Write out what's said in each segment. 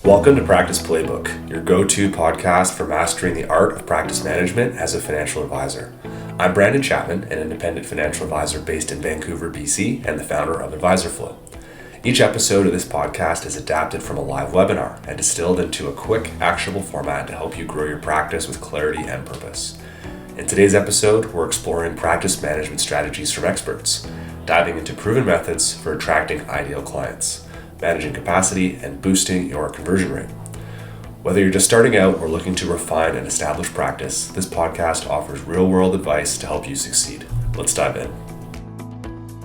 Welcome to Practice Playbook, your go-to podcast for mastering the art of practice management as a financial advisor. I'm Brandon Chapman, an independent financial advisor based in Vancouver, BC, and the founder of AdvisorFlow. Each episode of this podcast is adapted from a live webinar and distilled into a quick, actionable format to help you grow your practice with clarity and purpose. In today's episode, we're exploring practice management strategies from experts, diving into proven methods for attracting ideal clients, managing capacity, and boosting your conversion rate. Whether you're just starting out or looking to refine an established practice, this podcast offers real-world advice to help you succeed. Let's dive in.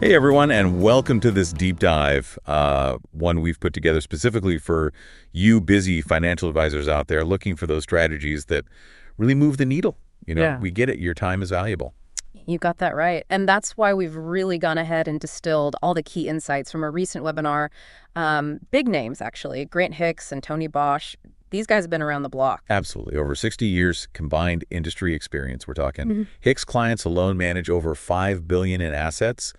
Hey everyone, and welcome to this deep dive, one we've put together specifically for you busy financial advisors out there looking for those strategies that really move the needle. We get it. Your time is valuable. You got that right. And that's why we've really gone ahead and distilled all the key insights from a recent webinar. Big names, actually. Hicks and Tony Bosch. These guys have been around the block. Absolutely. Over 60 years combined industry experience, we're talking. Hicks clients alone manage over $5 billion in assets.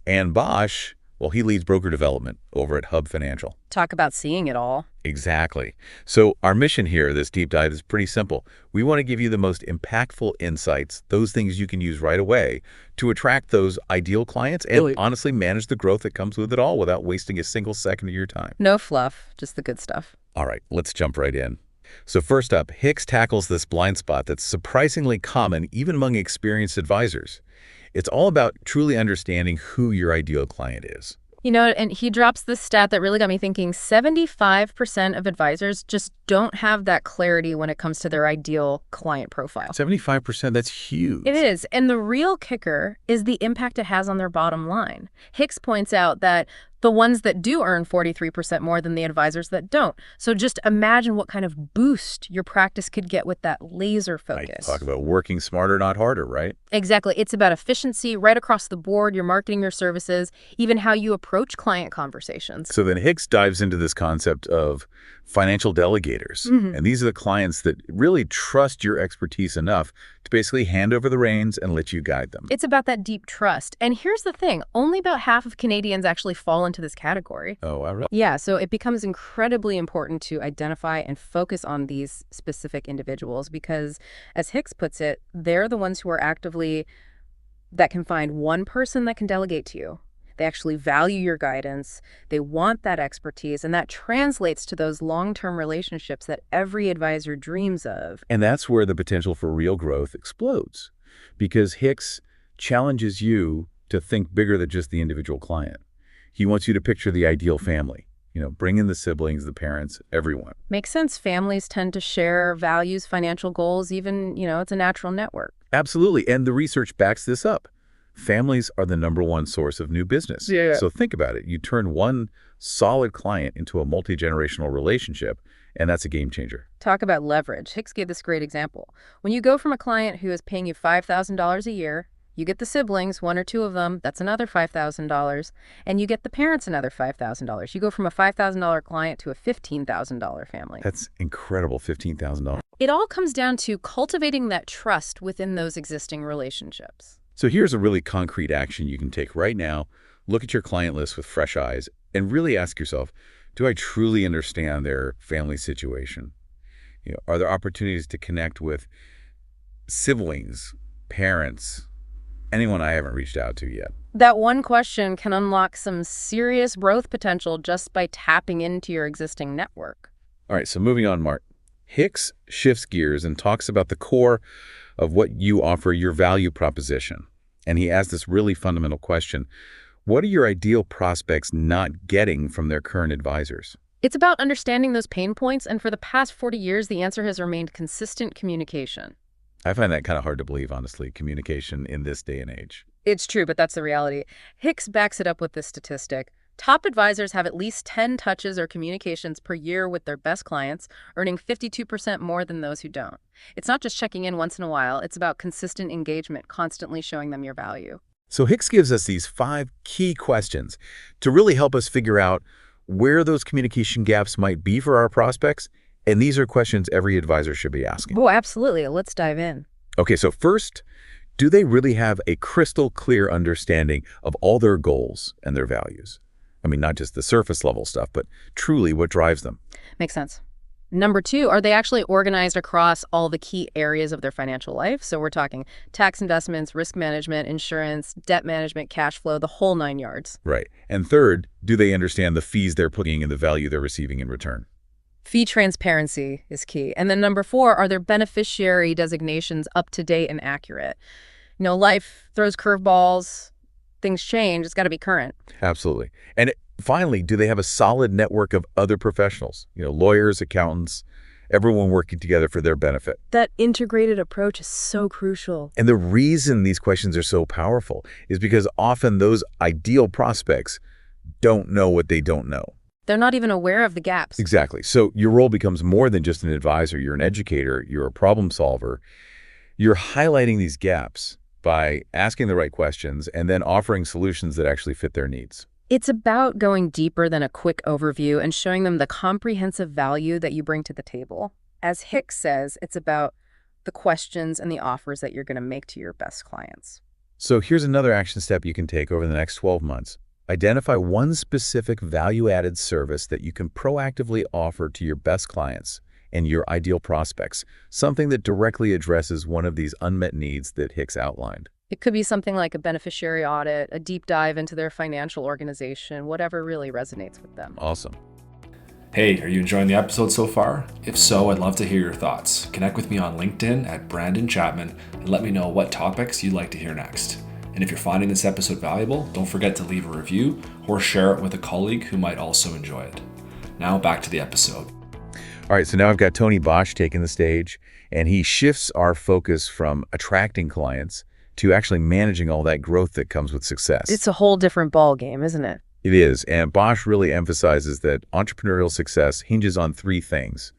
And Bosch, well, he leads broker development over at Hub Financial. Talk about seeing it all. Exactly. So our mission here, this deep dive, is pretty simple. We want to give you the most impactful insights, those things you can use right away to attract those ideal clients and honestly manage the growth that comes with it all without wasting a single second of your time. No fluff, just the good stuff. All right, let's jump right in. So first up, Hicks tackles this blind spot that's surprisingly common even among experienced advisors. It's all about truly understanding who your ideal client is. And he drops this stat that really got me thinking. 75% of advisors just don't have that clarity when it comes to their ideal client profile. 75%, that's huge. It is. And the real kicker is the impact it has on their bottom line. Hicks points out that the ones that do earn 43% more than the advisors that don't. So just imagine what kind of boost your practice could get with that laser focus. Talk about working smarter, not harder, right? Exactly. It's about efficiency right across the board, your marketing, your services, even how you approach client conversations. So then Hicks dives into this concept of financial delegators. And these are the clients that really trust your expertise enough to basically hand over the reins and let you guide them. It's about that deep trust. And here's the thing, only about half of Canadians actually fall into this category. Oh, I really? Yeah, so it becomes incredibly important to identify and focus on these specific individuals because, as Hicks puts it, they're the ones who are that can find one person that can delegate to you. They actually value your guidance. They want that expertise, and that translates to those long-term relationships that every advisor dreams of. And that's where the potential for real growth explodes, because Hicks challenges you to think bigger than just the individual client. He wants you to picture the ideal family. Bring in the siblings, the parents, everyone. Makes sense. Families tend to share values, financial goals, even, it's a natural network. Absolutely. And the research backs this up. Families are the #1 source of new business. Yeah. So think about it. You turn one solid client into a multi-generational relationship, and that's a game changer. Talk about leverage. Hicks gave this great example. When you go from a client who is paying you $5,000 a year, you get the siblings, one or two of them, that's another $5,000, and you get the parents another $5,000. You go from a $5,000 client to a $15,000 family. That's incredible, $15,000. It all comes down to cultivating that trust within those existing relationships. So here's a really concrete action you can take right now. Look at your client list with fresh eyes and really ask yourself, do I truly understand their family situation? Are there opportunities to connect with siblings, parents, anyone I haven't reached out to yet? That one question can unlock some serious growth potential just by tapping into your existing network. All right, so moving on, Mark. Hicks shifts gears and talks about the core of what you offer, your value proposition. And he asks this really fundamental question. What are your ideal prospects not getting from their current advisors? It's about understanding those pain points, and for the past 40 years, the answer has remained consistent communication. I find that kind of hard to believe, honestly, communication in this day and age. It's true, but that's the reality. Hicks backs it up with this statistic. Top advisors have at least 10 touches or communications per year with their best clients, earning 52% more than those who don't. It's not just checking in once in a while. It's about consistent engagement, constantly showing them your value. So Hicks gives us these 5 key questions to really help us figure out where those communication gaps might be for our prospects. And these are questions every advisor should be asking. Oh, absolutely. Let's dive in. Okay, so first, do they really have a crystal clear understanding of all their goals and their values? I mean, not just the surface level stuff, but truly what drives them. Makes sense. Number two, are they actually organized across all the key areas of their financial life? So we're talking tax, investments, risk management, insurance, debt management, cash flow, the whole 9 yards. Right. And third, do they understand the fees they're putting and the value they're receiving in return? Fee transparency is key. And then number four, are their beneficiary designations up to date and accurate? Life throws curveballs, things change, it's got to be current. Absolutely. And finally, do they have a solid network of other professionals? Lawyers, accountants, everyone working together for their benefit. That integrated approach is so crucial. And the reason these questions are so powerful is because often those ideal prospects don't know what they don't know. They're not even aware of the gaps. Exactly. So your role becomes more than just an advisor. You're an educator. You're a problem solver. You're highlighting these gaps by asking the right questions and then offering solutions that actually fit their needs. It's about going deeper than a quick overview and showing them the comprehensive value that you bring to the table. As Hicks says, it's about the questions and the offers that you're going to make to your best clients. So here's another action step you can take over the next 12 months. Identify one specific value-added service that you can proactively offer to your best clients and your ideal prospects, something that directly addresses one of these unmet needs that Hicks outlined. It could be something like a beneficiary audit, a deep dive into their financial organization, whatever really resonates with them. Awesome. Hey, are you enjoying the episode so far? If so, I'd love to hear your thoughts. Connect with me on LinkedIn at Brandon Chapman and let me know what topics you'd like to hear next. And if you're finding this episode valuable, don't forget to leave a review or share it with a colleague who might also enjoy it. Now back to the episode. All right, so now I've got Tony Bosch taking the stage, and he shifts our focus from attracting clients to actually managing all that growth that comes with success. It's a whole different ball game, isn't it? It is, and Bosch really emphasizes that entrepreneurial success hinges on 3 things: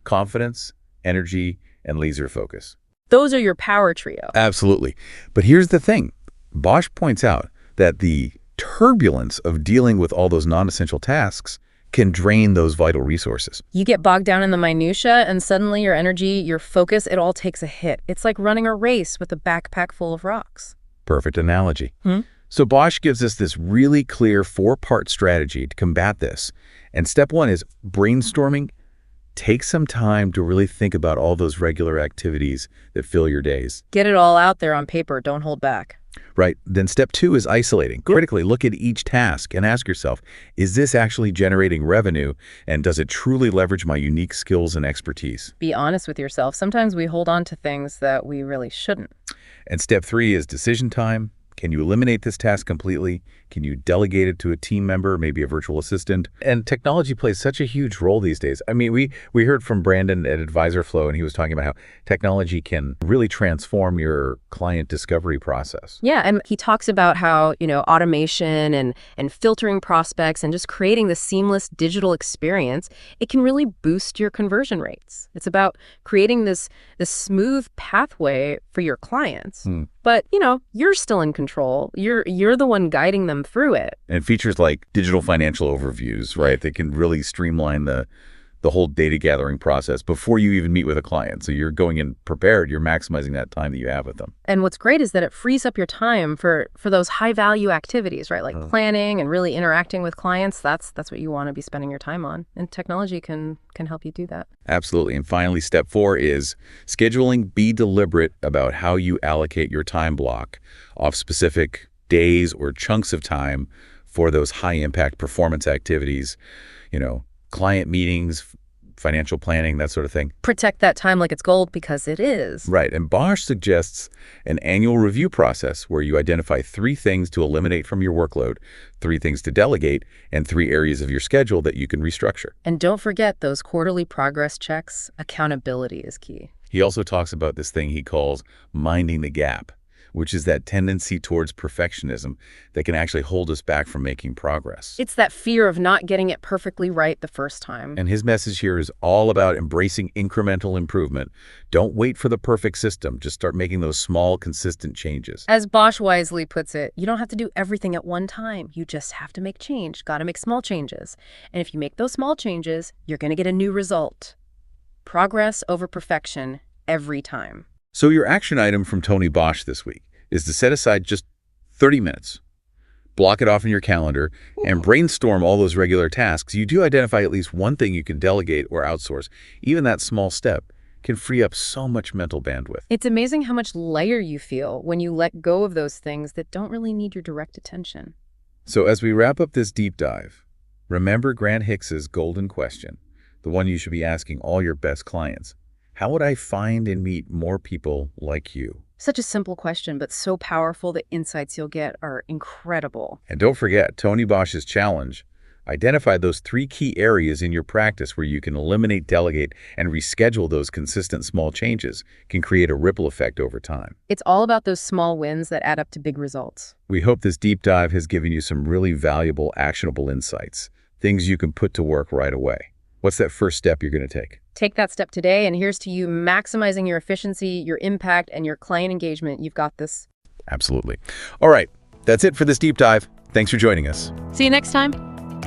confidence, energy, and laser focus. Those are your power trio. Absolutely. But here's the thing. Bosch points out that the turbulence of dealing with all those non-essential tasks can drain those vital resources. You get bogged down in the minutia, and suddenly your energy, your focus, it all takes a hit. It's like running a race with a backpack full of rocks. Perfect analogy. So Bosch gives us this really clear 4-part strategy to combat this. And step 1 is brainstorming. Take some time to really think about all those regular activities that fill your days. Get it all out there on paper. Don't hold back. Right. Then step 2 is isolating. Critically look at each task and ask yourself, is this actually generating revenue, and does it truly leverage my unique skills and expertise? Be honest with yourself. Sometimes we hold on to things that we really shouldn't. And step 3 is decision time. Can you eliminate this task completely? Can you delegate it to a team member, maybe a virtual assistant? And technology plays such a huge role these days. I mean, we heard from Brandon at AdvisorFlow, and he was talking about how technology can really transform your client discovery process. Yeah, and he talks about how, automation and filtering prospects and just creating the seamless digital experience, it can really boost your conversion rates. It's about creating this smooth pathway for your clients. But, you're still in control. You're the one guiding them through it. And features like digital financial overviews, right? They can really streamline the whole data gathering process before you even meet with a client. So you're going in prepared, you're maximizing that time that you have with them. And what's great is that it frees up your time for those high value activities, right? Like planning and really interacting with clients. That's what you want to be spending your time on. And technology can help you do that. Absolutely. And finally, step 4 is scheduling. Be deliberate about how you allocate your time block off specific days or chunks of time for those high impact performance activities, client meetings, financial planning, that sort of thing. Protect that time like it's gold, because it is. Right. And Bosch suggests an annual review process where you identify 3 things to eliminate from your workload, 3 things to delegate, and 3 areas of your schedule that you can restructure. And don't forget those quarterly progress checks. Accountability is key. He also talks about this thing he calls minding the gap, which is that tendency towards perfectionism that can actually hold us back from making progress. It's that fear of not getting it perfectly right the first time. And his message here is all about embracing incremental improvement. Don't wait for the perfect system. Just start making those small, consistent changes. As Bosch wisely puts it, you don't have to do everything at one time. You just have to make change. Got to make small changes. And if you make those small changes, you're going to get a new result. Progress over perfection every time. So your action item from Tony Bosch this week is to set aside just 30 minutes. block it off in your calendar, and brainstorm all those regular tasks, you do identify at least one thing you can delegate or outsource. Even that small step can free up so much mental bandwidth. It's amazing how much lighter you feel when you let go of those things that don't really need your direct attention. So as we wrap up this deep dive, remember Grant Hicks's golden question, the one you should be asking all your best clients. How would I find and meet more people like you? Such a simple question, but so powerful. The insights you'll get are incredible. And don't forget Tony Bosch's challenge. Identify those 3 key areas in your practice where you can eliminate, delegate, and reschedule those consistent small changes can create a ripple effect over time. It's all about those small wins that add up to big results. We hope this deep dive has given you some really valuable, actionable insights, things you can put to work right away. What's that first step you're going to take? Take that step today, and here's to you maximizing your efficiency, your impact, and your client engagement. You've got this. Absolutely. All right, that's it for this deep dive. Thanks for joining us. See you next time.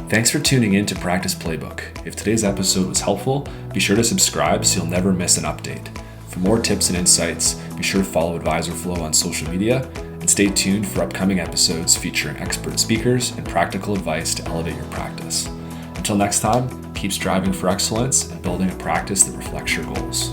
Thanks for tuning in to Practice Playbook. If today's episode was helpful, be sure to subscribe so you'll never miss an update. For more tips and insights, be sure to follow AdvisorFlow on social media and stay tuned for upcoming episodes featuring expert speakers and practical advice to elevate your practice. Until next time, keep striving for excellence and building a practice that reflects your goals.